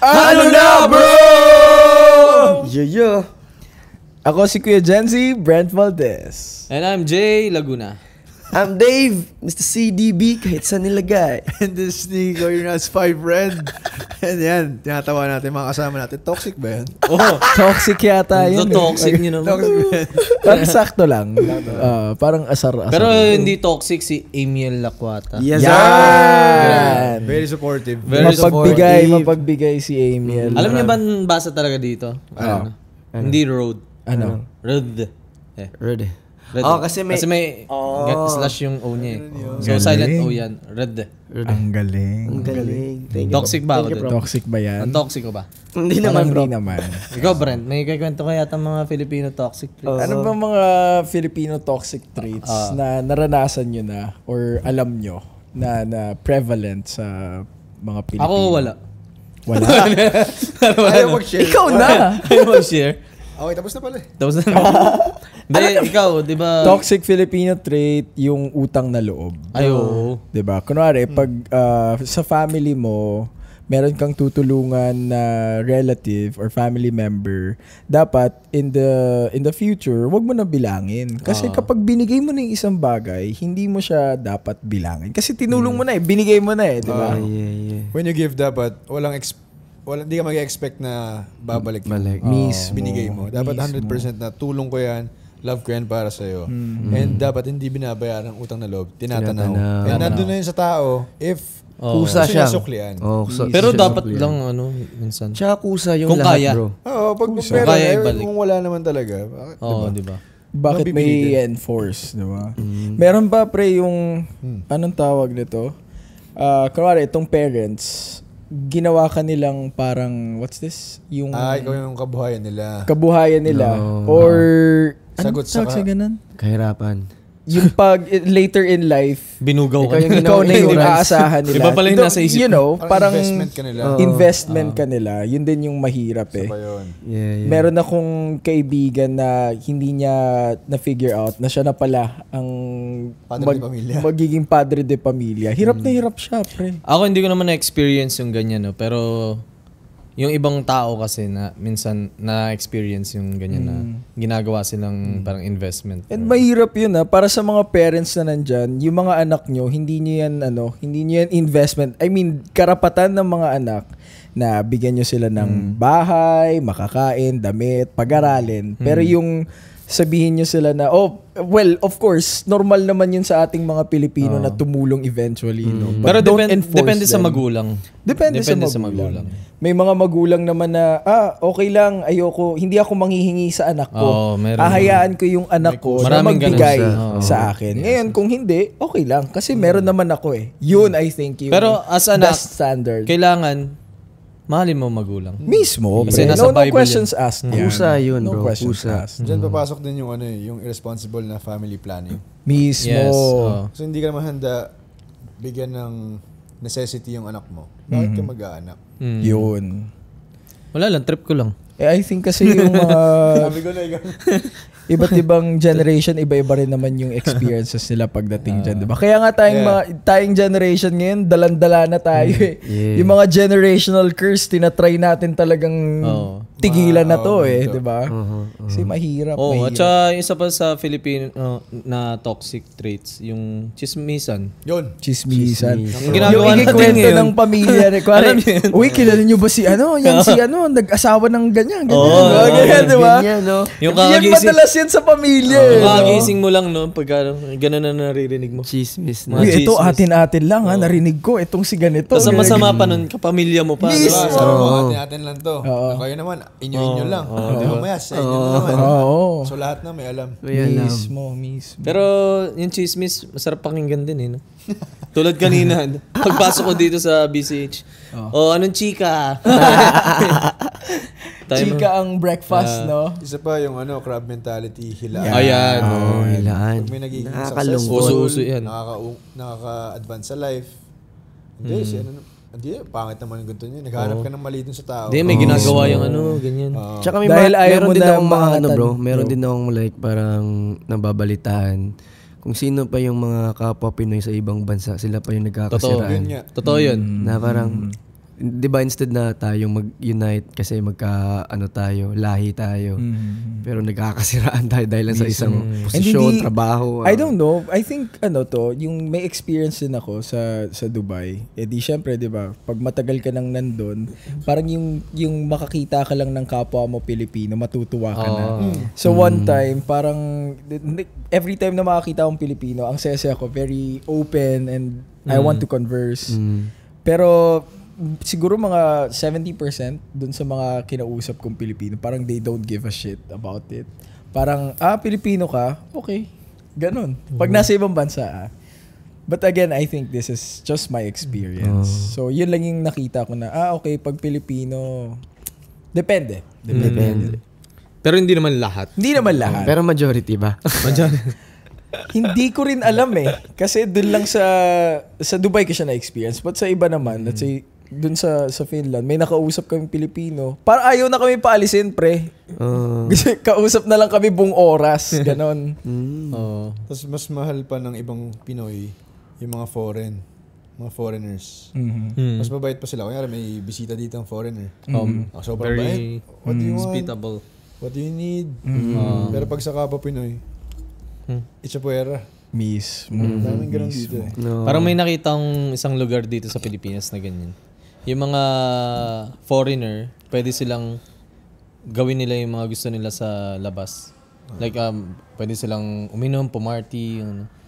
Ano na, bro? Yo. Ako si Kuya Jenzy, Brent Valdez. And I'm Jay Laguna. I'm Dave, Mr. CDB, kahit saan nilagay. And this is Nico, your Nas 5 Red. And yan, tinatawa natin, mga kasama natin. Toxic ba yan? Oh, Toxic yata yun. toxic nyo naman. Toxic ba yan? Parang sakto lang. Parang asar-asar. Pero hindi toxic si Amiel Lacuata. Yes, Yan! Very supportive. Very Mapagbigay si Amiel. Alam niyo ba ang basa talaga dito? Hindi road. Ano? Road. Ready. Red. Kasi may... slash yung O niya eh. So silent O yan. Red. Ang galing. Ang galing. Thank you, Toxic ba ako doon? Toxic ba yan? Ang toxic ko ba? Hindi Parang naman, bro. hindi naman. Ikaw, Brent, may kikwento ka yata mga Filipino toxic traits. Ano ba mga Filipino toxic traits na naranasan nyo na or alam nyo na prevalent sa mga Pilipino? Ako wala. Wala? Ayaw mag-share. Ikaw na! Ayaw mag-share. Okay, tapos na pala eh. Tapos na. Hindi, ikaw, di ba? Toxic Filipino trait, yung utang na loob. Ayo. Di ba? Kunwari, pag sa family mo, meron kang tutulungan na relative or family member, dapat in the future, wag mo na bilangin. Kasi kapag binigay mo na yung isang bagay, hindi mo siya dapat bilangin. Kasi tinulong mo na eh, binigay mo na eh, di ba? When you give, dapat hindi ka mag-expect na babalik binigay mo. Dapat 100% na tulong ko yan, love ko yan para sa'yo. And dapat hindi binabayaran ang utang na loob, tinatanaw. And nandun na yun sa tao, if Kusa siya. suklian. Pero dapat lang, minsan. Tsaka kusa yung Kung lahat, kaya. bro. Oo, pag Kaya pera, ibalik. kung wala naman talaga. Oo, di ba? Bakit may enforce, di ba? Meron ba pre yung anong tawag nito? Kunwari itong parents, ginawa ka nilang parang what's this? Yung ikaw yung kabuhayan nila. or Sagot anong tawag sa ganun? Kahirapan. Yung pag later in life, Binugaw ka. ikaw na yung aasahan nila. Iba pala yung nasa isip. You know, parang investment ka nila. investment ka nila. Yun din yung mahirap eh. Pa yun. Yeah. Meron akong kaibigan na hindi niya na-figure out na siya na pala ang Padre de pamilya. magiging padre de pamilya. Hirap na hirap siya, pre. Ako hindi ko naman na-experience yung ganyan, no? Pero yung ibang tao kasi na minsan na-experience yung ganyan na ginagawa silang parang investment. And mahirap yun para sa mga parents na nandyan, yung mga anak nyo, hindi nyo yan investment. I mean, karapatan ng mga anak na bigyan nyo sila ng bahay, makakain, damit, pag-aralin. Pero yung sabihin nyo sila na, well, of course, normal naman yun sa ating mga Pilipino na tumulong eventually. No? Pero But don't enforce depende sa them. magulang. Depende sa magulang. May mga magulang naman na, okay lang, hindi ako manghihingi sa anak ko. Ahayaan ko yung anak ko na magbigay sa akin. Ngayon, kung hindi, okay lang. Kasi meron naman ako eh. Yun, I think, yung Pero as anak, best standard. kailangan mahalin mo magulang. Mismo. Kasi Pre. nasa No Bible questions asked. yan. Kusa yun, No bro. questions Kusa. asked. Diyan papasok din yung irresponsible na family planning. Mismo. Yes. So hindi ka naman handa bigyan ng necessity yung anak mo. Bakit ka mag-aanak? Yun. Wala lang, trip ko lang. I think kasi yung mga Sabi ko na ikaw. iba't ibang generation, iba-iba rin naman yung experiences nila pagdating dyan, diba? Kaya nga tayong generation ngayon, dalan-dala na tayo eh. Yung mga generational curse, tinatry natin talagang tigilan na to eh, diba? Kasi mahirap. At saka yung isa pa sa Filipino na toxic traits, yung chismisan. Yun. Chismisan. Yung ginagawa yung natin ikikwento ngayon. ng pamilya. Uy, kilala nyo ba si nag-asawa ng ganyan. Ganyan, diba? Ganyan, no? Yung Yan kakagising, madalas yan sa pamilya eh. kakagising mo lang, no? Pagka gano'n na naririnig mo. Chismis Mga na. Uy, ito chismis. atin-atin lang narinig ko. Itong si ganito. Tapos ang masama pa nun, kapamilya mo pa. Mismo. Diba? Sabi mo, atin lang to. Kayo naman, inyo lang. Mamaya, sa inyo na naman. Oo. So lahat na may alam. Mismo. Pero yung chismis, masarap pakinggan din eh, no? Tulad kanina, pagpasok ko dito sa BCH. Anong chika? Chika ang breakfast, no? Isa pa yung crab mentality, hila. Ayan. Hilaan. Pag may nagiging Nakakalungkot. successful, Uso-uso yan. nakaka-advance sa life. Hindi, pangit naman yung ganito niya. Naghahanap ka ng mali dun sa tao. Hindi, may ginagawa yung ganyan. Tsaka may Dahil ayaw meron mo din na akong mga makatan, bro. Meron bro. din akong like parang nababalitaan. Kung sino pa yung mga kapwa Pinoy sa ibang bansa, sila pa yung Yun nagkakasiraan. nga. Totoo yun. Na parang Di ba instead na tayong mag-unite kasi tayo, lahi tayo. Pero nagkakasiraan tayo dahil lang sa isang posisyon, trabaho. I don't know. I think yung may experience din ako sa Dubai. Eh di syempre, 'di ba? Pag matagal ka nang nandun, parang yung makakita ka lang ng kapwa mo Pilipino, matutuwa ka na. So one time, parang every time na makakita akong Pilipino, ang saya ako, very open and I want to converse. Pero siguro mga 70% dun sa mga kinausap kong Pilipino, parang they don't give a shit about it. Parang, Pilipino ka? Okay. Ganon. Pag nasa ibang bansa, But again, I think this is just my experience. So, yun lang yung nakita ko na, okay, pag Pilipino, depende. Pero hindi naman lahat. Hindi naman lahat. Pero majority ba? Hindi ko rin alam Kasi dun lang sa Dubai ko siya na-experience. But sa iba naman, let's say, dun sa Finland, may nakausap kami Pilipino. Para ayaw na kami paalisin, pre. Kasi kausap na lang kami buong oras. Ganon. Tapos mas mahal pa ng ibang Pinoy, yung mga foreigners. Mas mabait pa sila. Kaya may bisita dito ng foreigner. Sobrang bait. What do you want? Hospitable. What do you need? Pero pag sa kapwa Pinoy, it's a puwera. Daming ganun dito Parang may nakita akong isang lugar dito sa Pilipinas na ganyan. Yung mga foreigner, pwede silang gawin nila yung mga gusto nila sa labas. Like, pwede silang uminom, pumarty.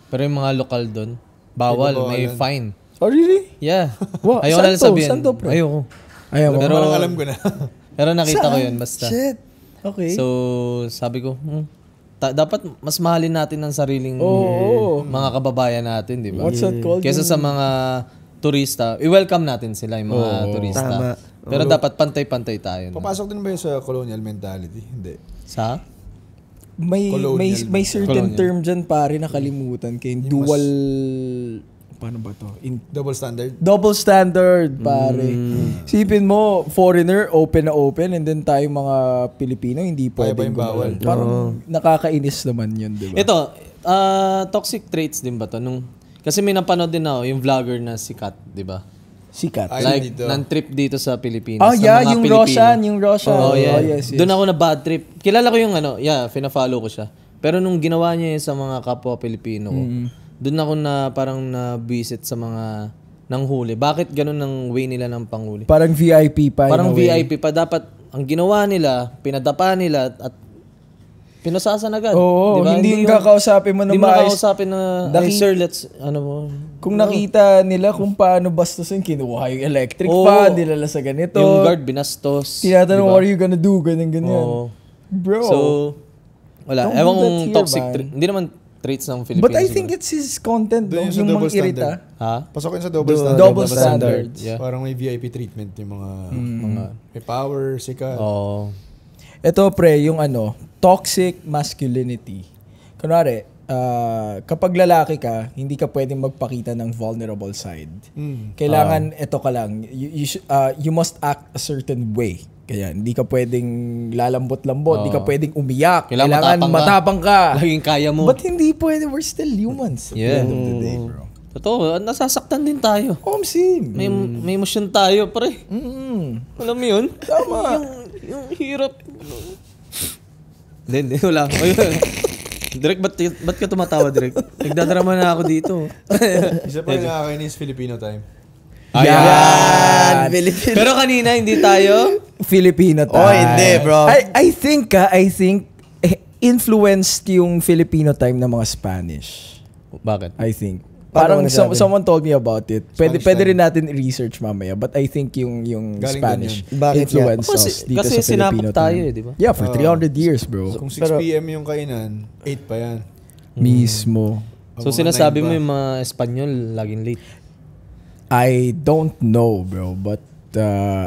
Pero yung mga lokal doon, bawal, may fine. Oh, really? Yeah. Wow, Ayaw na sabihin. Saan to, pre? Ayoko. Pero parang alam ko na. Pero nakita ko yun, basta. Shit. Okay. So, sabi ko, dapat mas mahalin natin ang sariling mga kababayan natin, di ba? What's that called? Kesa sa mga turista, i-welcome natin sila, yung mga turista. Tama. Pero dapat pantay-pantay tayo. Papasok din ba yun sa colonial mentality? Hindi. Sa? May certain term dyan, pare, nakalimutan. Kaya dual... Paano ba to? Double standard? Double standard, pare. Sipin mo, foreigner, open na open, and then tayo mga Pilipino, hindi pwedeng bawal. Parang nakakainis naman yun, di ba? Ito, toxic traits din ba to? Kasi may napanood din ako, yung vlogger na si Kat, di ba? Sikat. Like, nan-trip dito sa Pilipinas. Yeah, yung Roshan. Yes. Doon ako na bad trip. Kilala ko yung fina-follow ko siya. Pero nung ginawa niya yun sa mga kapwa Pilipino ko, doon ako na parang na-visit sa mga nanghuli. Bakit ganun ang way nila ng panghuli? Parang VIP pa. Parang VIP pa. Dapat, ang ginawa nila, pinadapa nila at pinusasan agad. Oo, diba? hindi yung kakausapin mo na maayos. Hindi mo maayos. kakausapin na, sir, let's, Kung nakita nila kung paano bastusin, kinuha yung electric fan, nilala sa ganito. Yung guard, binastos. Tinatanong, what are you gonna do? Ganyan. Bro. So, wala. Ewan kung toxic trait. Hindi naman traits ng Philippines. But I think it's his content, no? Yung Yung mga irita. Pasok yun sa double standard. Double standard. Yeah. Parang may VIP treatment yung mga may power, sikat. Ito, pre, yung toxic masculinity. Kunwari, kapag lalaki ka, hindi ka pwedeng magpakita ng vulnerable side. Kailangan, ito ka lang, you must act a certain way. Kaya hindi ka pwedeng lalambot-lambot, hindi ka pwedeng umiyak. Kailangan matapang ka. Laging kaya mo. But hindi pwede, we're still humans at the end of the day, bro. Totoo, nasasaktan din tayo. Sim. May emosyon tayo, pre. Alam mo yun? Tama. yung hirap. Hindi, wala. Direk, ba't ka tumatawa, Direk? Nagdadrama na ako dito. Isa pa yung nakakainis, Filipino time. Yan! Pero kanina, hindi tayo? Filipino time. Oh, hindi, bro. I think influenced yung Filipino time ng mga Spanish. Bakit? I think. Parang someone told me about it. Pwede rin natin i-research mamaya, but I think yung Spanish influence us dito kasi sa Filipino tayo, time. di ba? Yeah, for 300 years, bro. Kung 6 p.m. yung kainan, 8 pa yan. Mismo. So sinasabi mo yung mga Espanyol laging late? I don't know, bro, but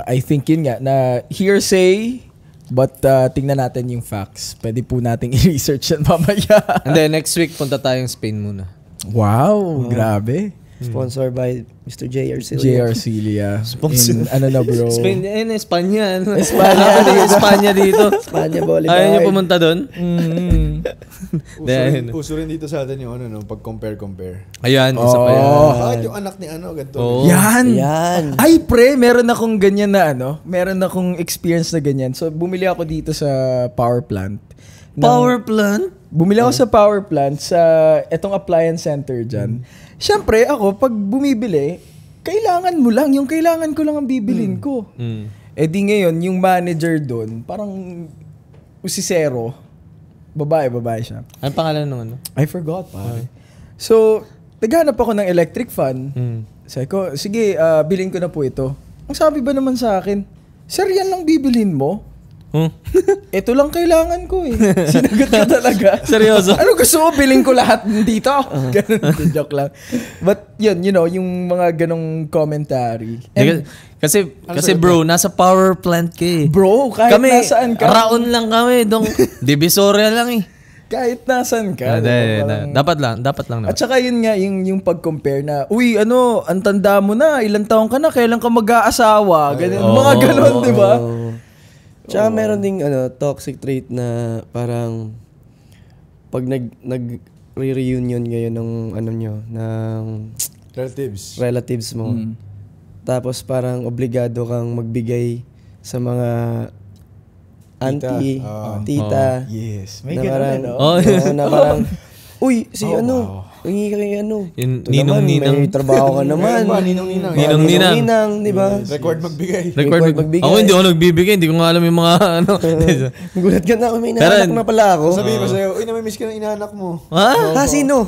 I think yun nga na hearsay, but tingnan natin yung facts. Pwede po nating i-research yan mamaya. And then next week punta tayong Spain muna. Wow, grabe. Sponsored by Mr. J.R. Silva. JR Celia. Sponsor. Ano na bro? Spain, Espanya. Espanya dito. Espanya Boulevard. Ayaw niyo pumunta doon? Uso rin dito sa atin yung pag-compare. Ayan, isa pa yan. Yung anak ni ganito. Oo. Yan. Ay pre, meron akong ganyan na meron akong experience na ganyan. So bumili ako dito sa power plant. Power plant? Bumili ako sa power plant sa etong appliance center dyan. Siyempre ako, pag bumibili, kailangan mo lang. Yung kailangan ko lang ang bibilin ko. Eh di ngayon, yung manager doon, parang usisero. Babae siya. Anong pangalan nung ano? I forgot, pare. So, naghanap ako ng electric fan. Sabi ko, sige, bilhin ko na po ito. Ang sabi ba naman sa akin, sir, yan lang bibilhin mo? Ito lang kailangan ko eh. Sinagot ko talaga. Seryoso? Ano gusto mo? Bilhin ko lahat dito. Ganun, joke lang. But yun, yung mga ganong commentary. And, kasi bro, nasa power plant ka eh. bro, kahit Kami, nasaan ka. raon lang kami. Divisoria lang eh. Kahit nasaan ka. Dapat lang naman. At saka yun nga, yung pag-compare na, uy, ang tanda mo na, ilang taong ka na, kailan ka mag-aasawa? Ganun, mga ganon, di ba? Tsaka meron ding toxic trait na parang pag nag-reunion ngayon ng ng relatives mo. Tapos parang obligado kang magbigay sa mga auntie, tita. Yes. May na ganun parang, no? na parang, uy, hingi ka kay Yung ito naman, may trabaho ka naman. Ninong-ninang, di ba? Record magbigay. Record magbigay. Ako hindi ako nagbibigay. Hindi ko nga alam yung mga Gulat ka na, may inaanak na pala ako. Sabihin ko sa'yo, uy, namimiss ka ng inaanak mo. Ha? Sino?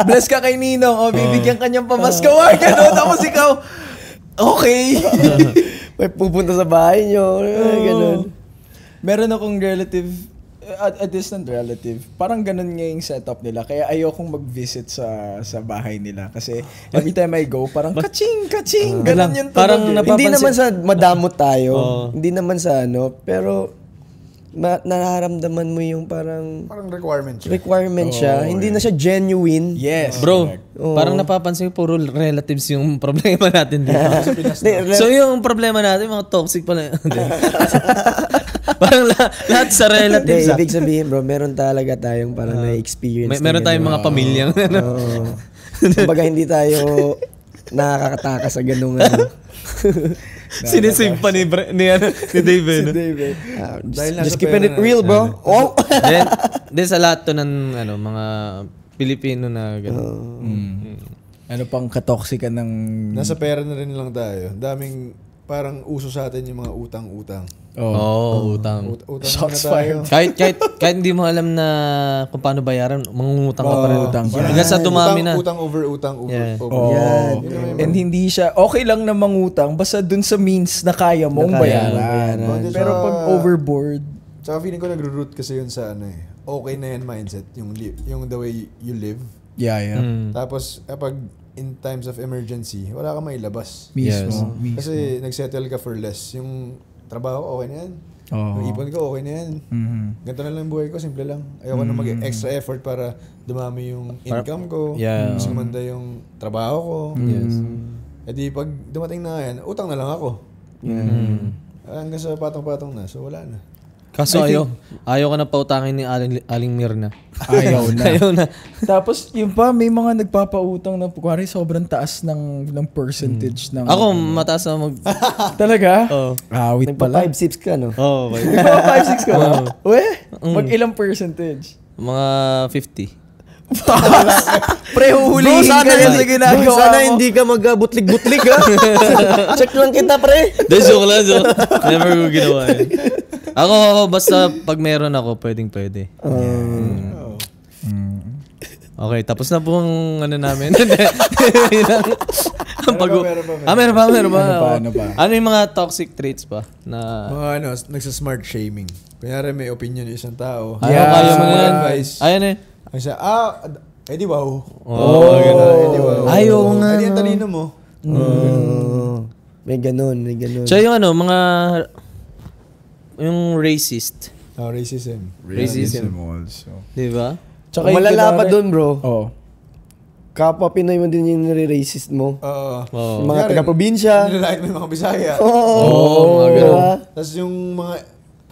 Bless ka kay Ninong. Bibigyan ka niyang pamasko. Ganun. Tapos ikaw, okay. May pupunta sa bahay niyo. Ganun. Meron akong relative, a distant relative. Parang ganun nga yung setup nila. Kaya ayokong mag-visit sa bahay nila. Kasi every time I go, parang kaching. Ganun yung tunog. Parang Hindi naman sa madamot tayo. Hindi naman sa pero nararamdaman mo yung parang requirement siya. Hindi na siya genuine. Yes. Bro, parang napapansin ko puro relatives yung problema natin dito. So yung problema natin, mga toxic pala. Parang lahat sa relatives. Ibig sabihin bro, meron talaga tayong parang na-experience. Meron tayong mga pamilyang. Kumbaga hindi tayo nakakataka sa ganung Sinisig pa ni David. Just keeping it real, bro. Then sa lahat to ng mga Pilipino na gano'n. Ano pang katoksikan ng... Nasa pera na rin lang tayo. Daming parang uso sa atin yung mga utang-utang. Utang. Utang Shots na tayo. Kahit hindi mo alam na kung paano bayaran, mangungutang ka pa rin. Hanggang sa dumami na. Utang over utang. Yan. And hindi siya, okay lang na mangutang, basta dun sa means na kaya mong bayaran. Pero pag overboard... Tsaka feeling ko nagro-root kasi yun sa okay na yan mindset, yung the way you live. Yeah. Tapos kapag in times of emergency, wala ka mailabas. Mismo. Kasi nagsettle ka for less. Yung trabaho, okay na yan. Yung ipon ko, okay na yan. Ganito na lang buhay ko, simple lang. Ayoko na mag-extra effort para dumami yung income ko. Mas gumanda yung trabaho ko. E di pag dumating na yan, utang na lang ako. Hanggang sa patong-patong na, so wala na. Kaso ayaw ka na pautangin ni Aling Mirna. Ayaw na. Tapos yung pa, may mga nagpapautang na kuwari sobrang taas ng percentage ng... Ako, mataas na Talaga? Oo. Awit pala. Nagpa 5-6 ka, no? Oo. Nagpa 5-6 ka ba? Mag ilang percentage? Mga 50. Pre, huhulihin ka yan sa ginagawa Sana mo. hindi ka mag-butlig-butlig, ha? Check lang kita, pre. Joke lang. Never ko ginawa yun. Ako, basta pag meron ako, pwede. Okay, tapos na po ang namin. Meron pa. Ano pa? Ano yung mga toxic traits pa? Na Mga nagsa-smart shaming. Kunyari may opinion yung isang tao. kaya mo yan. Advice. Ayan eh. Ay siya, edi wow. Edi wow. Ayaw nga. Edi ang talino mo. May ganun. So yung yung racist. Racism. Racism also. Di ba? Tsaka Malala pa dun, bro. kapwa Pinoy mo din yung nire-racist mo. Oo. Yung mga taga-probinsya. Nilalait mo yung mga Bisaya. Oo. mga ganun. Tapos yung mga,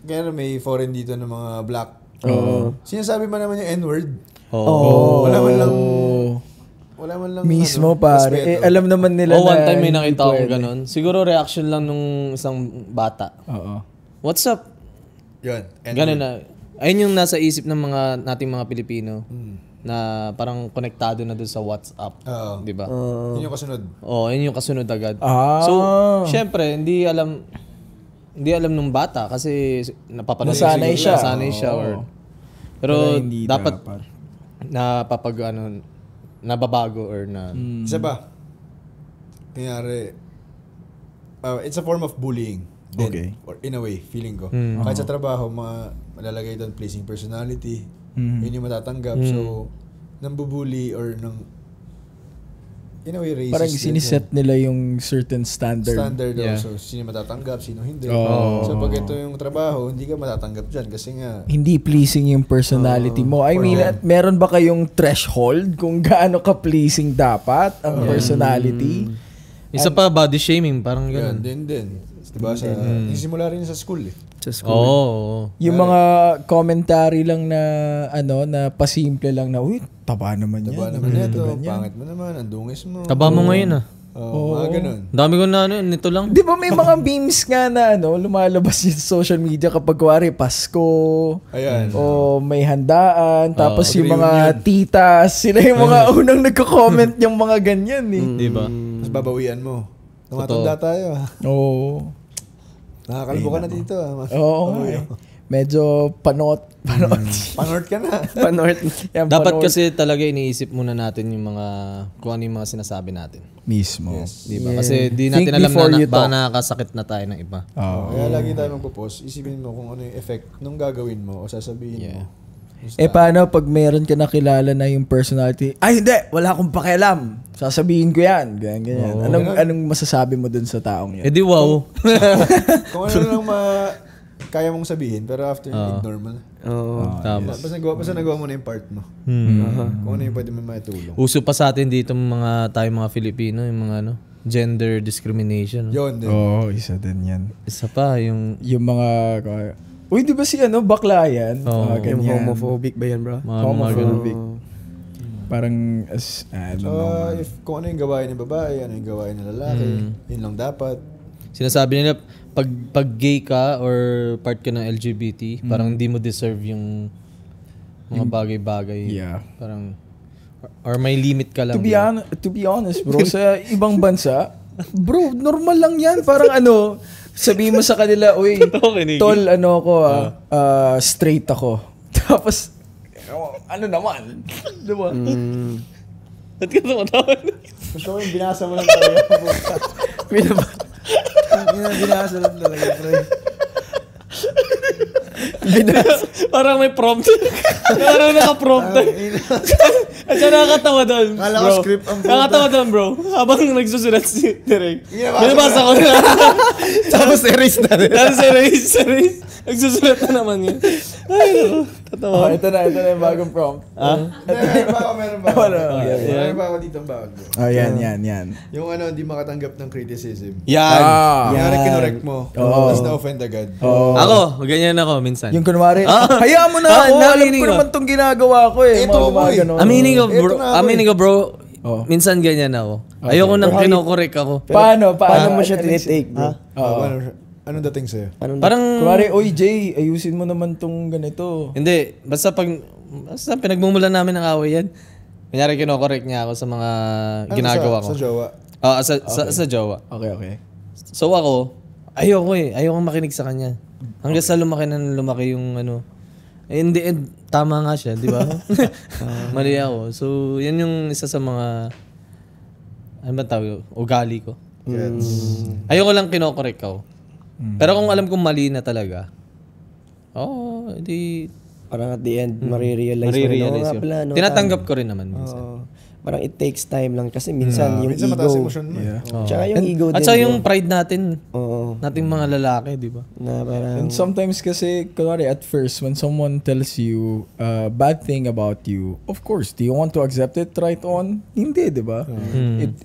kaya may foreign dito ng mga black. Sinasabi ba naman yung N-word? Wala man lang Mismo pare. Alam naman nila one time may nakita akong ganun. Siguro reaction lang nung isang bata. What's up? Yun. Ganun na. Ayun yung nasa isip ng nating mga Pilipino na parang konektado na doon sa WhatsApp. Di ba? Yun yung kasunod. Yun yung kasunod agad. So, syempre, hindi alam nung bata kasi napapanood Nasanay siya. Pero dapat nababago or na... Isa ba? Kunyari, it's a form of bullying. Then, Okay. Or in a way, feeling ko. Kahit sa trabaho, malalagay doon pleasing personality. Yun yung matatanggap. So, nambubuli or in a way, racist. Parang siniset nila yung certain standard. So, sino matatanggap, sino hindi. So, pag ito yung trabaho, hindi ka matatanggap dyan kasi nga... Hindi pleasing yung personality mo. I mean, meron ba kayong threshold kung gaano ka pleasing dapat ang personality? Isa pa, body shaming. Parang Yun, ganun. din. Diba? Nagsimula rin sa school eh. Yung mga commentary lang na na pasimple lang na, uy, taba naman yan. Taba naman ito, pangit mo naman, ang dungis mo. Taba mo ngayon Mga ganun. Dami ko na nito lang. Di ba may mga memes nga na lumalabas sa social media kapag kuwari Pasko, Ayan. o may handaan, tapos yung mga titas, sila yung mga unang nagko-comment yung mga ganyan eh. Di ba? Tapos babawian mo. Tumatanda tayo. Oo. Nakakalimutan na dito. Oo. Medyo panot. Panort ka na. Yan, Dapat panot. kasi talaga iniisip muna natin yung kung ano yung mga sinasabi natin. Mismo. Di ba? Kasi di natin Think alam before you baka talk. nakakasakit na tayo ng iba. Kaya lagi tayo magpo-post. Isipin mo kung ano yung effect nung gagawin mo o sasabihin mo. Paano pag meron ka nakilala na yung personality? Ay, hindi! Wala akong pakialam. Sasabihin ko yan. Ganyan. Anong masasabi mo dun sa taong yan? Eh di wow. Kung ano lang kaya mong sabihin, pero after ignore mo na. Tama. Basta nagawa mo na yung part mo. Kung ano yung pwede mo maitulong. Uso pa sa atin dito tayo mga Filipino, yung mga gender discrimination. Yun din. Isa din yan. Isa pa, yung mga... Uy, di ba si bakla yan? Yung homophobic ba yan, bro? Homophobic. Parang if kung ano yung gawain ng babae, ano yung gawain ng lalaki, yun lang dapat. sinasabi nila, pag gay ka or part ka ng LGBT, parang hindi mo deserve yung mga bagay-bagay. Yeah. Parang, or may limit ka lang. To be honest, bro, sa ibang bansa, bro, normal lang yan. Parang sabihin mo sa kanila, uy, tol, straight ako. Tapos, naman? Diba? Ba't ka tumatawa? Gusto ko yung binasa mo lang talaga. Binasa lang talaga, pre. Parang may prompt. Parang naka-prompt. At siya nakakatawa doon. Kala ko script ang puta. Nakakatawa doon, bro. Habang nagsusulat si Derek. Binabasa ko na. Tapos erase na rin. Tapos erase. Nagsusulat na naman yun. Ay, no. Tatawa. Ito na yung bagong prompt. Meron ba ako dito ang bawal. Yan. Yung hindi makatanggap ng criticism. Yan. Kunyari kinorek mo. Tapos na-offend agad. Ako, ganyan ako minsan. Yung kunwari, hayaan mo na ako. Alam ko naman itong ginagawa ko eh. Ito mo eh. Aminin ko bro. Minsan ganyan ako. Ayoko nang kinokorek ako. Paano Paano mo siya tinitake, bro? Anong dating sa'yo? Parang, kunwari, oy Jay, ayusin mo naman tong ganito. hindi. Basta pinagmumulan namin ng away yan. Kunyari kinokorek niya ako sa mga ginagawa ko. Sa jowa? Sa jowa. Okay. So ako, ayoko makinig sa kanya. Hanggang sa lumaki yung hindi, tama nga siya, di ba? Mali ako. So, yan yung isa sa mga, ugali ko. Ayoko lang kinokorek ako. Pero kung alam kong mali na talaga, hindi... Parang at the end, marirealize mo. Tinatanggap ko rin naman minsan. parang it takes time lang kasi minsan yung minsan mataas ego. emosyon mo. Tsaka yung ego din. At saka bro. yung pride natin, Oo. nating mga lalaki, di ba? Na parang, And sometimes kasi, kunwari at first, when someone tells you a bad thing about you, of course, do you want to accept it right on? Hindi, di ba?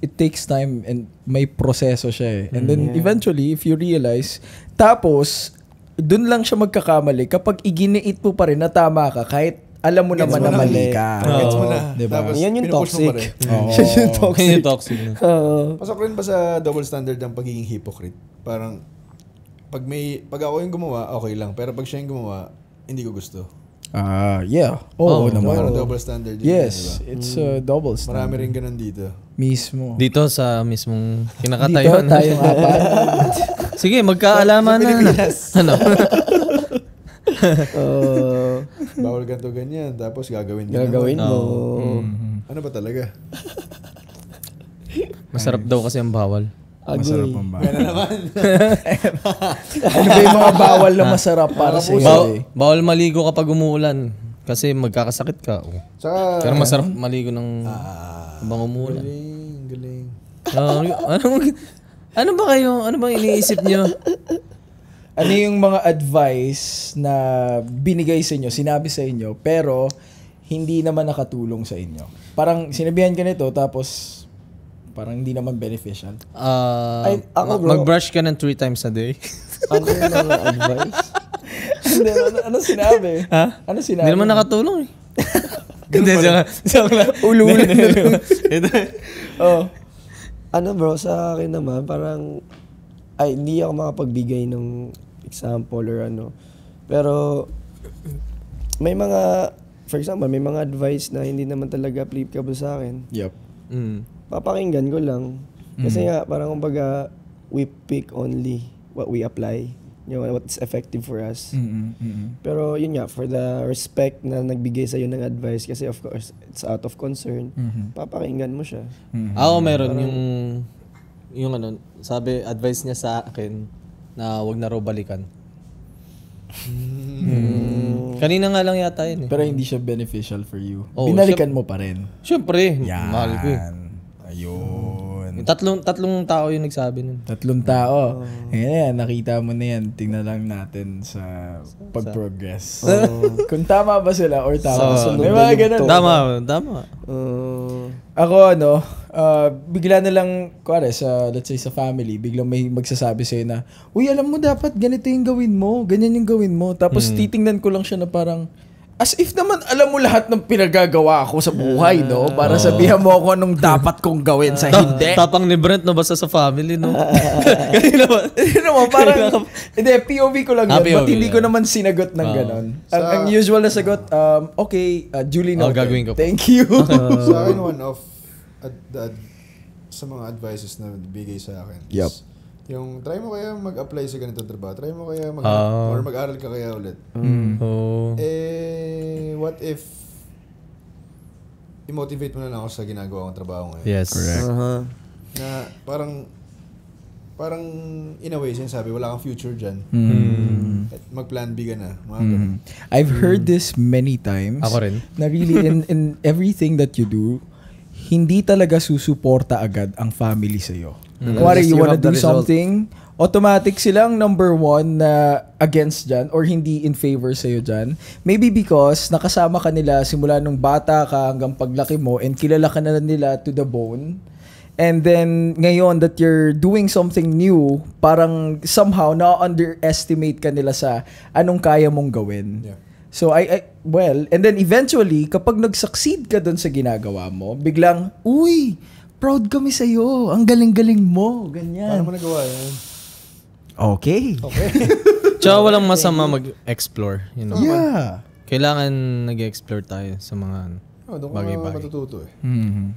It takes time and may proseso siya eh. And then eventually, if you realize, tapos, dun lang siya magkakamali kapag iginiit mo pa rin na tama ka kahit alam mo naman na mali ka. Gets mo na. Diba? Tapos, yan yung pinupush mo pa toxic. rin. Yan yung toxic. Yung toxic na. Pasok rin ba sa double standard ang pagiging hypocrite? Parang, pag ako yung gumawa, okay lang. Pero pag siya yung gumawa, hindi ko gusto. Yeah. Oo naman. Parang double standard yun. Yes, Diba? it's a double standard. Marami rin ganun dito. Mismo. Dito sa mismong Dito, kinakatayuan. tayong apat. Sige, magkaalaman na. Ano? Bawal ganito ganyan. Tapos gagawin Gagawin mo. mo. Ano ba talaga? Masarap daw kasi ang bawal. Masarap Agoy. ang bawal. Ano ba yung mga bawal na masarap para sa iyo? Bawal maligo kapag umuulan. Kasi magkakasakit ka. Oh. Saka, Pero masarap maligo ng habang umuulan. galing. Ano ba kayo? Ano bang iniisip nyo? Ano yung mga advice na binigay sa inyo, sinabi sa inyo, pero hindi naman nakatulong sa inyo? Parang sinabihan ka nito, tapos parang hindi naman beneficial. Ako, bro. Mag-brush ka ng 3 times a day. Ano yung mga advice? Hindi, ano sinabi? Ha? Ano sinabi? Hindi naman nakatulong eh. Hindi, joke lang. Ulo-ulo. Ano bro, sa akin naman, parang, hindi ako makapagbigay ng example or ano. Pero, may mga, for example, may mga advice na hindi naman talaga applicable sa akin. Yep. Papakinggan ko lang. Kasi nga, parang kumbaga, we pick only what we apply. You know, what's effective for us. Pero yun nga, for the respect na nagbigay sa'yo ng advice, kasi of course, it's out of concern, papakinggan mo siya. Ako meron yung ano, sabi, advice niya sa akin na wag na raw balikan. Kanina nga lang yata yun eh. Pero hindi siya beneficial for you. Oh, Binalikan mo pa rin. Siyempre, mahal ko eh. Ayun. Tatlong tao yung nagsabi nun. 3 tao. Ayan, nakita mo na yan. Tingnan lang natin sa pag-progress. Kung tama ba sila or tama. May mga ganun. Tama. Ako bigla na lang, let's say sa family, biglang may magsasabi sa'yo na, uy, alam mo dapat ganito yung gawin mo, ganyan yung gawin mo. Tapos titingnan ko lang siya na parang, as if naman alam mo lahat ng pinagagawa ko sa buhay, no? Para sabihan mo ako anong dapat kong gawin sa hindi. Tapang ni Brent, no? Basta sa family, no? Hindi naman, parang, hindi, POV ko lang yun. POV, But hindi ko naman sinagot ng ganon. Ang usual na sagot, okay, Julie noted. gagawin ko po. Thank you. Sa akin, one of sa mga advices na bigay sa akin is, Yup. yung try mo kaya mag-apply sa ganitong trabaho, try mo kaya or mag-aral ka kaya ulit. What if i-motivate mo na lang ako sa ginagawa kong trabaho ngayon? Yes. Correct. Na parang in a way, sinasabi, wala kang future dyan. Mag-plan B ka na. Mga ganun. I've heard this many times. Ako rin. Na really, in everything that you do, hindi talaga susuporta agad ang family sa'yo. Kuwari, you wanna do something, automatic silang number 1 na against dyan or hindi in favor sa'yo dyan. Maybe because nakasama ka nila simula nung bata ka hanggang paglaki mo and kilala ka na nila to the bone. And then, ngayon that you're doing something new, parang somehow na-underestimate ka nila sa anong kaya mong gawin. Yeah. So, and then eventually, kapag nag-succeed ka dun sa ginagawa mo, biglang, uy, proud kami sa'yo. Ang galing-galing mo. Ganyan. Paano mo nagawa yan? Okay. Tsaka walang masama mag-explore. You know? Yeah. Kailangan nag-explore tayo sa mga Doon ka bagay-bagay. matututo eh.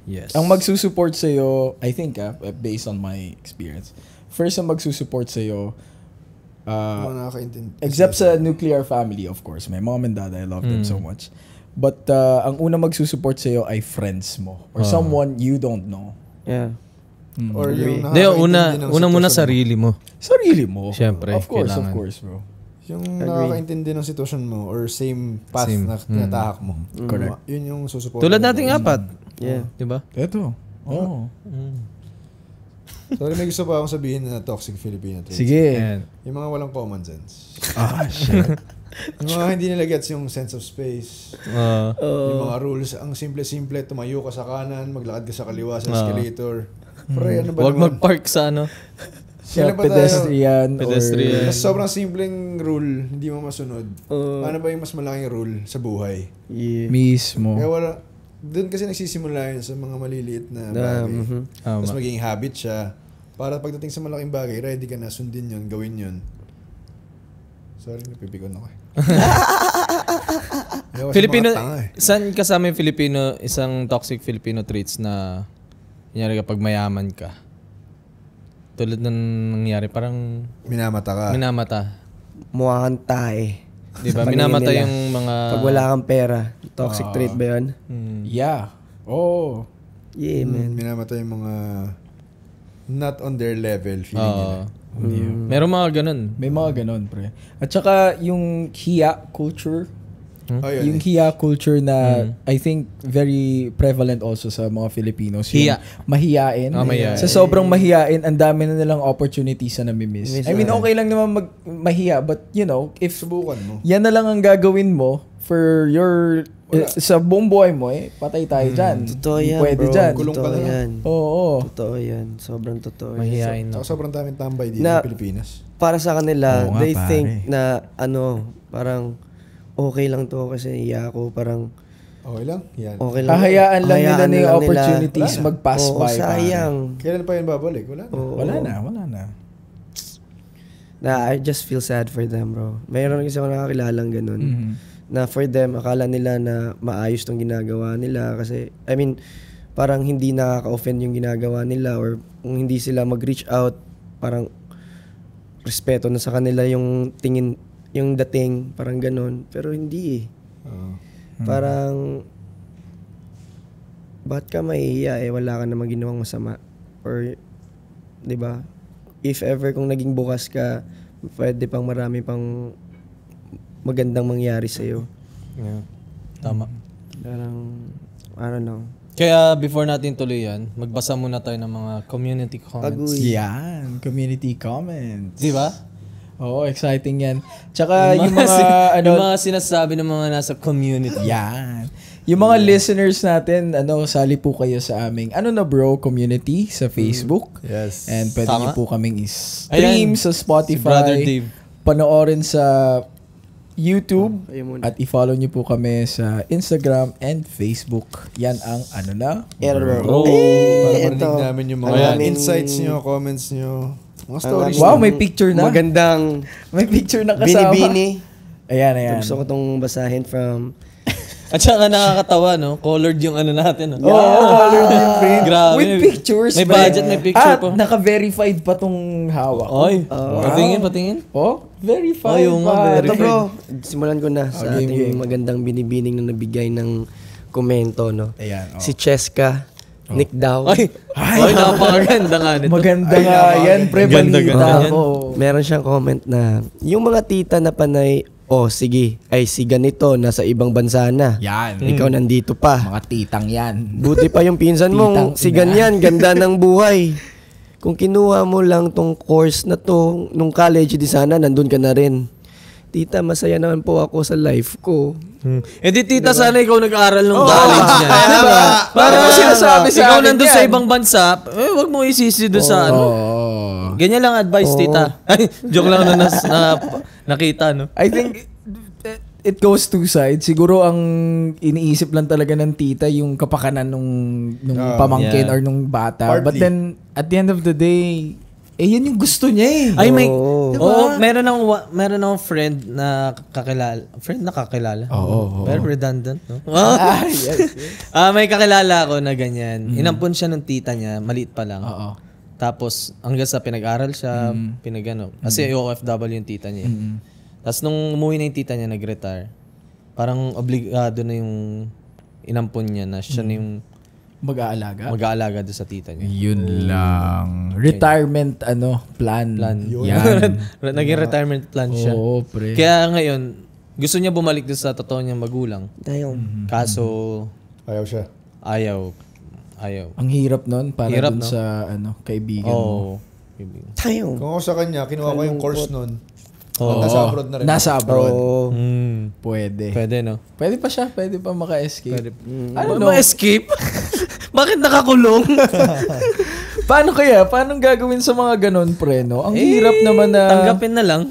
Yes. Ang magsusupport sa'yo, I think, based on my experience, first ang magsusupport sa'yo, Mga nakakaintindi. except sa nuclear family, of course. My mom and dad, I love them so much. But ang una magsusupport sa'yo ay friends mo or someone you don't know. Yeah. Or yung Hindi, nakakaintindi ng una muna sitwasyon sarili mo. Sarili mo. Siyempre, Of course, kailangan. of course, bro. Yung nakakaintindi ng sitwasyon mo or same path na tinatahak mo. Correct. Yun yung susuporta. Tulad nating apat. Yeah. Diba? Ito. Oo. Sorry, may gusto pa akong sabihin na toxic Filipino traits. Sige. Ayan. Yung mga walang common sense. Shit. Yung mga hindi nila gets yung sense of space. Yung mga rules, ang simple-simple, tumayo ka sa kanan, maglakad ka sa kaliwa sa escalator. Pre, ano ba Huwag naman? mag-park sa ano. Sa Kailan ba tayo? pedestrian. Pedestrian. Mas sobrang simpleng rule, hindi mo masunod. Ano ba yung mas malaking rule sa buhay? Yeah. Mismo. Kaya wala, doon kasi nagsisimula yun sa mga maliliit na bagay. Tapos maging habit siya. Para pagdating sa malaking bagay, ready ka na, sundin yun, gawin yun. Sorry, napipikon ako eh. Ayaw kasi Filipino, mga tanga eh. saan kasama yung Filipino, isang toxic Filipino traits na nangyari kapag mayaman ka? Tulad ng nangyari, parang Minamata ka. minamata. Mukha kang tae. Diba? Sa paningin Minamata nila. yung mga... Pag wala kang pera, toxic trait ba yun? Yeah. Oh. Yeah, man. Minamata yung mga not on their level feeling nila. Meron mga ganun. May mga ganon, pre. At saka yung hiya culture. Oh, yun Yung eh. hiya culture na I think very prevalent also sa mga Filipinos. Yung Hiya. mahiyain. Mahiyain. Sa sobrang mahiyain, ang dami na nilang opportunities na namimiss. Miss I mean, na. okay lang naman mahiya, but you know, if Subukan mo. yan na lang ang gagawin mo for your sa buong buhay mo, patay tayo dyan. Totoo Hindi yan, pwede bro. dyan. Kulong Totoo pa na lang. yan. Oo. Totoo yan. Sobrang totoo yan. Mahihain, no? Saka sobrang daming tambay dito Na- sa Pilipinas. Para sa kanila, Oo nga, they pare. think na parang okay lang to kasi iya ako, parang Okay lang? Yan. okay lang. Hahayaan lang nila Hahayaan na yung lang nila. opportunities Wala na. mag-pass Oo, by. pare. sayang. Kailan pa yan babalik? Wala na. Oo. Wala na. I just feel sad for them, bro. Mayroon kasi ako nakakilalang ganun. Na for them, akala nila na maayos tong ginagawa nila kasi, I mean, parang hindi nakaka-offend yung ginagawa nila or kung hindi sila mag-reach out, parang respeto na sa kanila yung tingin, yung dating, parang ganun. Pero hindi eh. Parang, ba't ka mahihiya wala ka namang ginawang masama? Or, di ba? If ever kung naging bukas ka, pwede pang marami pang magandang mangyari sa'yo. Yeah. Tama. Parang, I don't know. Kaya before natin tuloy yan, magbasa muna tayo ng mga community comments. Agoy. Yan. Community comments. Di ba? Oo, exciting yan. Tsaka yung mga, yung mga sinasabi ng mga nasa community. yan. Yung mga listeners natin, sali po kayo sa aming, bro, community sa Facebook. Yes. And pwede Tama. niyo po kaming stream Ayan, sa Spotify. si Brother Dave. Panoorin sa YouTube. Ayun muna. At i-follow niyo po kami sa Instagram and Facebook. Yan ang Error. Bro. Para Ito. marinig namin yung mga Ang aming- insights nyo, comments nyo, mga stories Wow, nyo. may picture na. Magandang May picture na kasama. bini-bini. Ayan. Gusto ko itong basahin from... At saka nakakatawa, no? Colored yung ano natin, no? Grabe. With pictures. May pre. budget, may picture At po. naka-verified pa tong hawak. Oy, patingin. Oh, verified. Oh, yung pa. Ito bro, simulan ko na sa game, ating game. magandang binibining na nabigay ng komento, no? Ayan, Si Cheska, Nick Dow. Ay, napakaganda nga nito. Maganda nga yan, pre. Ganda, Balita ganda yan. ako. Meron siyang comment na, yung mga tita na panay, sige, ay si ganito, nasa ibang bansa na. Yan. Ikaw nandito pa. Mga titang yan. Buti pa yung pinsan mong, Titang si ina. ganyan, ganda ng buhay. Kung kinuha mo lang tong course na to, nung college, di sana, nandun ka na rin. Tita, masaya naman po ako sa life ko. Eh di tita, sana ikaw nag-aaral ng college niya. Diba? Para mo sinasabi sa ikaw akin nandun yan. sa ibang bansa, wag mo isisi doon sa ano. Ganyan lang advice, tita. Ay, joke lang na nakita, no? I think it goes two sides. Siguro ang iniisip lang talaga ng tita yung kapakanan nung pamangkin Yeah. or nung bata. Partly. But then, at the end of the day, yun yung gusto niya eh. Ay, may... Oo. Oo, meron akong friend na kakilala. Friend na kakilala? Oo. Very redundant, no? Yes. May kakilala ako na ganyan. Inampun siya ng tita niya, maliit pa lang. Oo. Tapos, hanggang sa pinag-aral siya, pinagano. Kasi OFW yung tita niya. Tapos, nung umuwi na yung tita niya, nag-retire. Parang obligado na yung inampun niya na siya na yung Mag-aalaga. mag-aalaga doon sa tita niya. Yun lang. Retirement plan. Yan. Naging retirement plan siya. Oo, pre. Kaya ngayon, gusto niya bumalik doon sa totoo niyang magulang. Dahil, Kaso, Ayaw siya. ayaw. Ayaw. Ang hirap nun para Hirap, dun no? sa kaibigan mo. Tayo. Kung ako sa kanya, kinuha ko yung course nun. Oo. Nasa abroad na rin. Nasa abroad. Oo. Pwede. Pwede, no? Pwede pa siya. Pwede pa maka-escape. Pwede. Ano no? Ma-escape? Bakit nakakulong? Paano kaya? Paano gagawin sa mga ganon, pre, no? Ang hirap naman na Tanggapin na lang.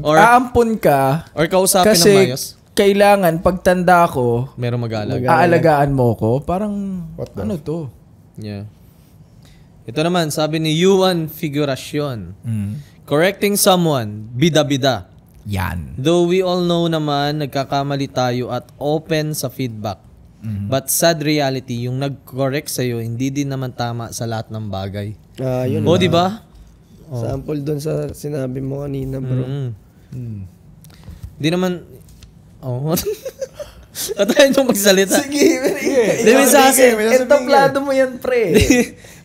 Or- aampon ka Or kausapin ng kasi mayos. kailangan pagtanda ko, Merong mag-aalaga. aalagaan mo ko. Parang, ano to? Yeah. Ito naman, sabi ni Yuan Figuracion. Correcting someone, bida-bida. Yan. Though we all know naman, nagkakamali tayo at open sa feedback. But sad reality, yung nag-correct sa'yo, hindi din naman tama sa lahat ng bagay. Yun O, di ba? Sample doon sa sinabi mo kanina, bro. Di naman... Oh. Atayin mo magsalita. Sige, Di, minsan kasi... entablado mo yan, pre.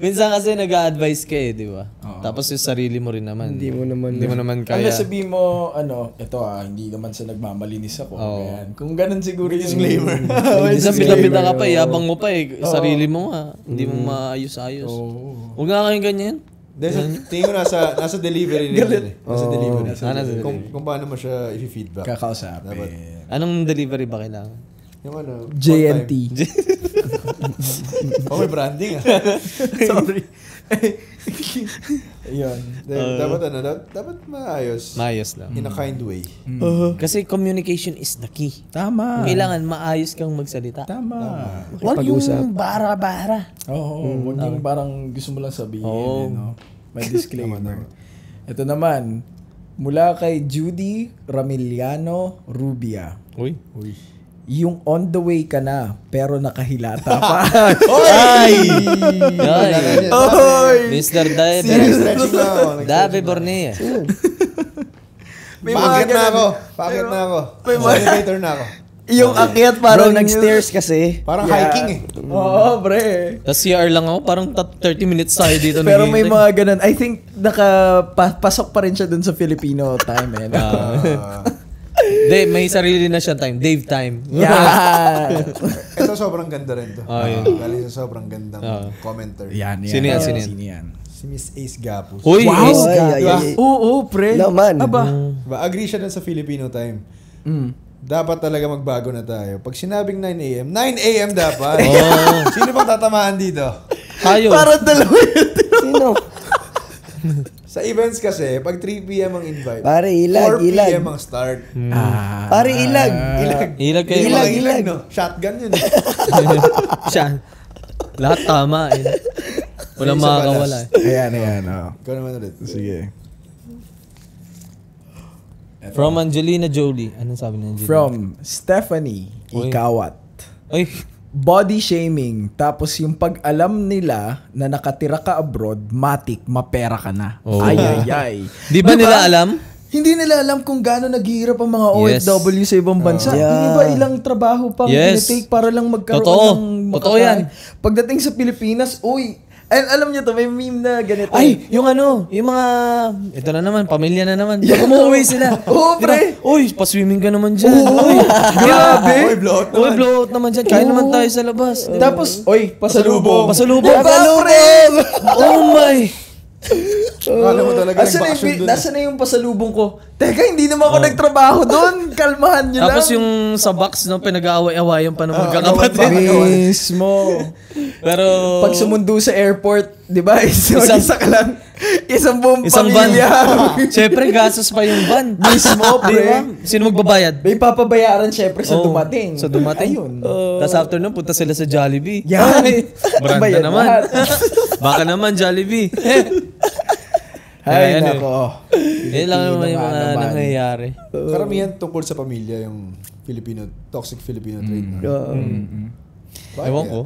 minsan kasi nag-a-advise ka di ba? Tapos yung sarili mo rin naman. Hindi mo naman Kaya kaya. sabihin mo, ito hindi naman sa nagmamalinis ako. Ganyan. Kung ganun siguro yung disclaimer. Minsan bida-bida ka pa, yabang mo pa sarili mo nga. Hindi mo maayos-ayos. Huwag nga kayong ganyan. Tingin ko nasa delivery rin. Nasa delivery. delivery. Kung paano mo siya i-feedback. Kakausapin. Anong delivery ba kailangan? Yung ano, JNT. may branding Sorry. Ayun. Dapat maayos. Maayos lang. In a kind way. Kasi communication is the key. Tama. Kailangan maayos kang magsalita. Tama. Huwag yung bara-bara. Oo, wag yung parang gusto mo lang sabihin. No? May disclaimer. Ito naman, mula kay Judy Ramiliano Rubia. Uy. Yung on the way ka na, pero nakahilata pa. Ay! Oy! Mr. Dabe. Stretching na ako. Dabe Bornea. Pakit na ako. Sa elevator na ako. Yung akyat Bro, parang nag-stairs kasi. Parang hiking Oo, pre. Tapos CR lang ako, parang 30 minutes tayo dito. Pero may naghihintay. mga ganun. I think pasok pa rin siya dun sa Filipino time. May sarili na siyang time. Dave time. Yeah. Ito sobrang ganda rin to. Yun. Galing sa sobrang gandang commenter. Yan. Sino yan? Si Miss Ace Gapus. Uy! Wow! Ace Diba? Oo, pre. Naman. Aba. Diba? Agree siya dun sa Filipino time. Dapat talaga magbago na tayo. Pag sinabing 9 a.m., 9 a.m. dapat. Sino bang tatamaan dito? Tayo. Parang dalawa yun. Sino? Sa events kasi, pag 3 p.m. ang invite, Pare, 4 ilag. p.m. ang start. Pare, ilag. Ilag kayo. Ilag. No? Shotgun yun. Siya. Lahat tama. Walang Isa makakawala. Ayan. Ikaw naman ulit. Sige. From Angelina Jolie. Anong sabi ni Angelina? From Stephanie Ikawat. Ay. Body shaming. Tapos yung pag-alam nila na nakatira ka abroad, matik, mapera ka na. Oh. Ay. Di ba nila alam? Hindi nila alam kung gaano naghihirap ang mga Yes. OFW sa ibang bansa. Yeah. Hindi ba ilang trabaho pang Yes. tinitake para lang magkaroon Totoo. ng Totoo makakain? yan. Pagdating sa Pilipinas, alam niyo to, may meme na ganito. Ay, yung mga, ito na naman, pamilya na naman. Pag umuwi sila. Oo, pre. Uy, pa-swimming ka naman dyan. Uy, grabe. Uy, blowout Uy, blowout naman dyan. Kain naman tayo sa labas. Tapos, pasalubong. Pasalubong. Pasalubong. Oh my. Akala mo talaga nag-vacation dun. Nasaan na yung pasalubong ko? Teka, hindi naman ako nagtrabaho doon. Kalmahan nyo lang. Tapos yung sa box, no, pinag-aaway-awayan pa ng magkakapatid. Mismo. Pero, Pag sumundo sa airport, di ba? Isa ka lang. Isang buong isang van. pamilya. Siyempre, gastos pa yung van. Mismo, pre. Diba? Sino magbabayad? May papabayaran syempre sa Oh, dumating. Sa dumating. Ayun. Tapos after nun, punta sila sa Jollibee. Yan. Brand Bayad na naman. lahat. Baka naman Jollibee. Ay, Ano, nako. Yan lang naman yung naman mga naman. nangyayari. Karamihan tungkol sa pamilya yung toxic Filipino trait. Ewan ko.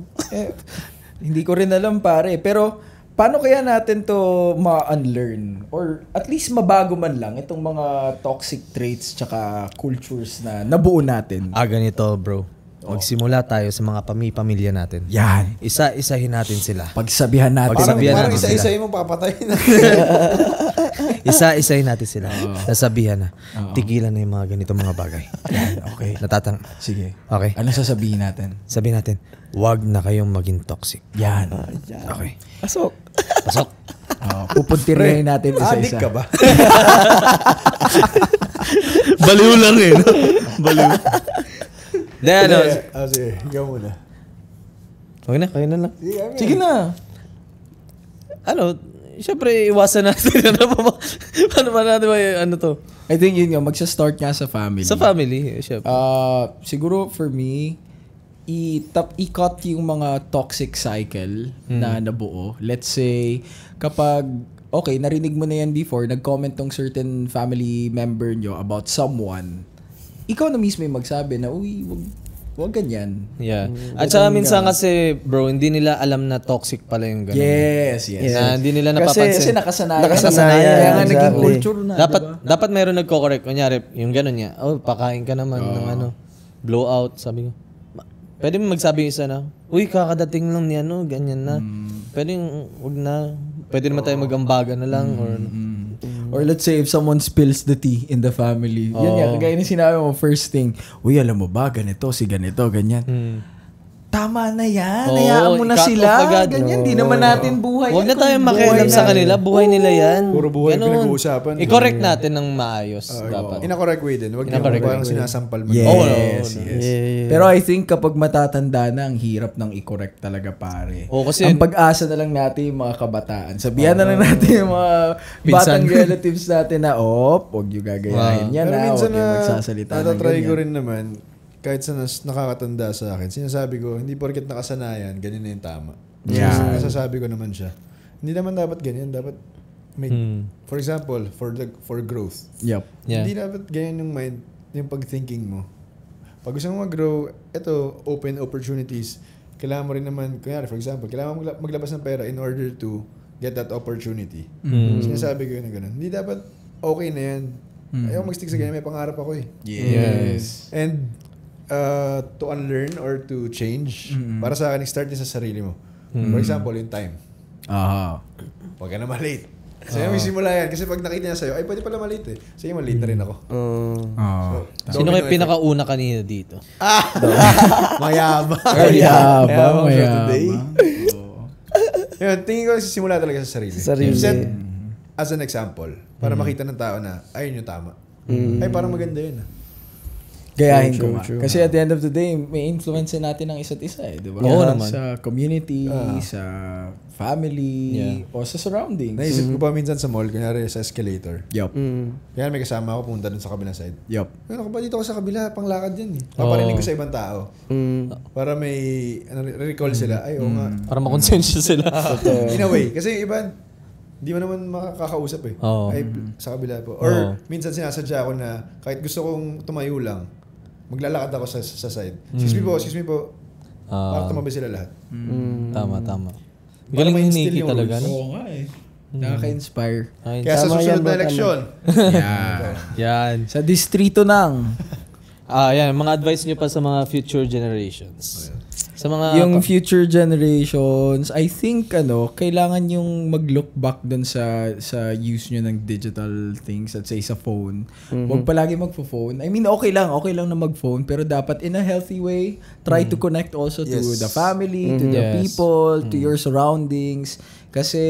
Hindi ko rin alam, pare. Pero, paano kaya natin to ma-unlearn? Or at least mabago man lang itong mga toxic traits tsaka cultures na nabuo natin? Ganito bro. magsimula tayo sa mga pamilya natin. Yan. Isa-isahin natin sila. Pagsabihan natin. Parang isa-isahin mo papatayin na. Isa-isahin natin sila. Sasabihan na. Tigilan na yung mga ganito mga bagay. Okay. Sige. Okay. Ano sasabihin natin? Sabihin natin, wag na kayong maging toxic. Yan. Okay. Pasok. Pupuntirin natin isa-isa. Adik ka ba? Baliw lang eh. Baliw. Then, Sige, ikaw muna. okay na, kayo na lang. Sige na. Siyempre, iwasan natin. Paano ba natin to? I think yun nga, magsa-start nga sa family. Sa family, siyempre. Siguro for me, i-cut yung mga toxic cycle na nabuo. Let's say, kapag, okay, narinig mo na yan before, nag-comment tong certain family member nyo about someone, ikaw na mismo yung magsabi na, uy, wag ganyan. Yeah. At saka minsan kasi, bro, hindi nila alam na toxic pala yung ganun. Yes. Na hindi nila napapansin. Kasi nakasanayan. Nakasanayan, Kaya nga naging exactly. culture na. Dapat mayroon nagko-correct. Kunyari, yung ganun niya, pakain ka naman ng blowout. Sabi ko, pwede mo magsabi yung isa na, uy, kakadating lang ni ganyan na. Pwede wag na. Pwede naman tayo mag-ambaga na lang. Or let's say if someone spills the tea in the family. Yan nga, kagaya na sinabi mo, first thing, uy, alam mo ba, ganito, ganyan. Tama na yan. Hayaan mo na sila. Ganyan, di naman natin buhay. Huwag na tayong makialam sa kanila. Buhay nila yan. Puro buhay pinag-uusapan. I-correct natin ng maayos. Dapat. In a correct way din. Huwag yung parang sinasampal mo. Yes. Pero I think kapag matatanda na, ang hirap ng i-correct talaga, pare. Kasi ang pag-asa na lang natin yung mga kabataan. Sabihan na lang natin yung mga batang relatives natin na, huwag yung gagayahin yan Pero na, minsan huwag yung magsasalita ng natatry ko ganyan. rin naman, kahit sa nakakatanda sa akin, sinasabi ko, hindi porket nakasanayan, ganyan na yung tama. Yeah. Nasasabi ko naman siya. Hindi naman dapat ganyan. Dapat, for example, for growth. Yep. Yeah. Hindi dapat ganyan yung mind, yung pag-thinking mo. Pag gusto mo mag-grow, ito, open opportunities. Kailangan mo rin naman, kunyari, for example, kailangan mo maglabas ng pera in order to get that opportunity. Sinasabi ko yun na gano'n. Hindi dapat okay na yan. Ayaw mag-stick sa ganyan, may pangarap ako eh. Yes. And to unlearn or to change, para sa akin, start din sa sarili mo. For example, yung time. Huwag ka na malate. Sa'yo may simula yan. Kasi pag nakita niya sa'yo, ay pwede pala malate eh. Sa'yo malate na rin ako. Sino kayo pinakauna kanina dito? Mayabang. Mayabang. Yun, tingin ko simula talaga sa sarili. Sarili. Set as an example, para makita ng tao na, ayun yung tama. Ay, parang maganda yun. Gayahin ko nga. Kasi at the end of the day, may influence natin ng isa't isa eh, di ba? Oo naman. Sa community, sa family, o sa surroundings. Naisip ko pa minsan sa mall, kunyari sa escalator. Yup. Kaya may kasama ako pumunta dun sa kabilang side. Yup. Ano ka ba dito ako sa kabila? Panglakad yan eh. Paparinig ko sa ibang tao. Para may, recall sila. Ay, oo nga. Para makonsensya sila. In a way. Kasi yung iba, di mo naman makakausap eh. Ay, sa kabila po. Or minsan sinasadya ako na kahit gusto kong tumayo lang, maglalakad ako sa side. Excuse me po. Para tumabi sila lahat. Tama. Galing yung hiniki talaga. Oo nga eh. Nakaka-inspire. Kaya sa susunod na eleksyon. Yan. Sa distrito ng. Yan. Mga advice nyo pa sa mga future generations. Sa mga Yung future generations, I think kailangan yung mag-look back dun sa use nyo ng digital things, let's say sa phone. Huwag palagi magpo-phone. I mean, okay lang na mag-phone, pero dapat in a healthy way, try to connect also to the family, to the people, to your surroundings. Kasi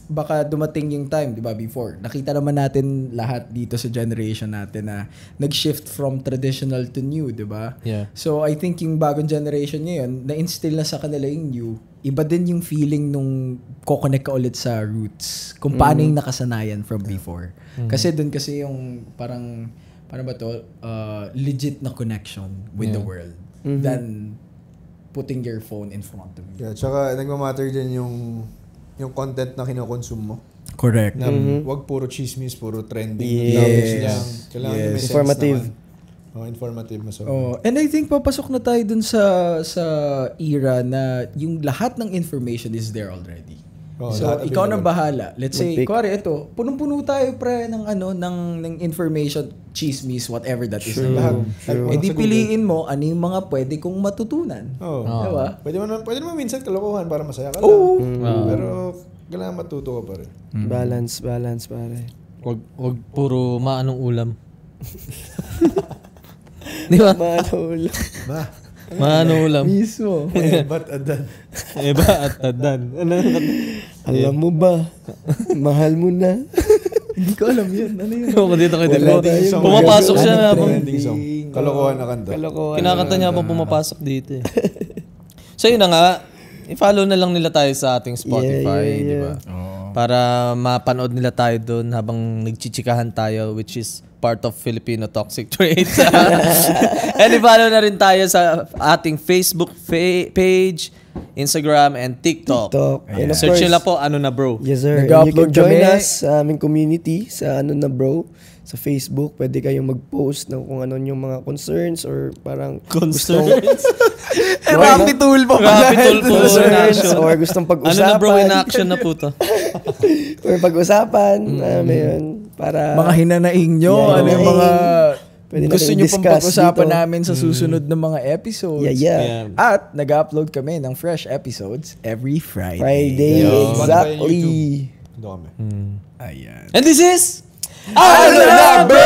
baka dumating yung time, di ba, before. Nakita naman natin lahat dito sa generation natin na nag-shift from traditional to new, di ba? Yeah. So, I think yung bagong generation ngayon, na-instill na sa kanila yung new. Iba din yung feeling nung ko-connect ka ulit sa roots. Kung paano yung nakasanayan from before. Kasi dun kasi yung parang, paano ba to? Legit na connection with the world than putting your phone in front of you. Yeah, tsaka nagmamatter din yung content na kinokonsume mo. Correct. Na wag puro chismis, puro trending. Yes. Lang. Kailangan may sense Informative. naman. Informative mo. And I think papasok na tayo dun sa era na yung lahat ng information is there already. Oh, So, lahat ikaw na available. bahala. Let's say, Mag-pick. kuwari ito, punong-puno tayo pre ng information, chismis, whatever that is. Lahat. Eh di piliin mo ano yung mga pwede kong matutunan. Oh. Diba? Pwede mo minsan kalokohan para masaya ka lang. Oo. Pero kailangan matuto ka pa rin. Balance, pare. Wag puro maanong ulam. Di ba? Manol. Maanong ulam. Mismo. But adan. Iba at tadan. Alam mo ba? Mahal mo na. Hindi ko alam yun. Ano yun? Ako dito kay Diego. tayong Pumapasok siya magagawa. habang Trending song. Kalokohan na kanta. Kalokohan. kinakanta niya habang pumapasok dito eh. So yun na nga, i-follow na lang nila tayo sa ating Spotify, di ba? Para mapanood nila tayo doon habang nagchichikahan tayo, which is part of Filipino toxic traits. And i-follow na rin tayo sa ating Facebook page, Instagram, and TikTok. And of Search course, nila po, ano na bro. yes sir. And you Nag-upload can join kami. us sa aming community sa ano na bro. Sa Facebook, pwede kayong mag-post ng kung ano yung mga concerns or parang Concerns. Rapid tool pa Rapid tool po in concerns action. or gustong Ano pag-usapan. na bro, in action na po to. or pag-usapan. Yun, para Mga hinanaing nyo, Yeah, ano yung mga Pwede gusto natin nyo pang i-discuss pag-usapan dito. namin sa susunod na mga episodes. Yeah. At nag-upload kami ng fresh episodes every Friday. Friday, Yo. exactly. Doon kami. Ayan. And this is... Ano na, bro?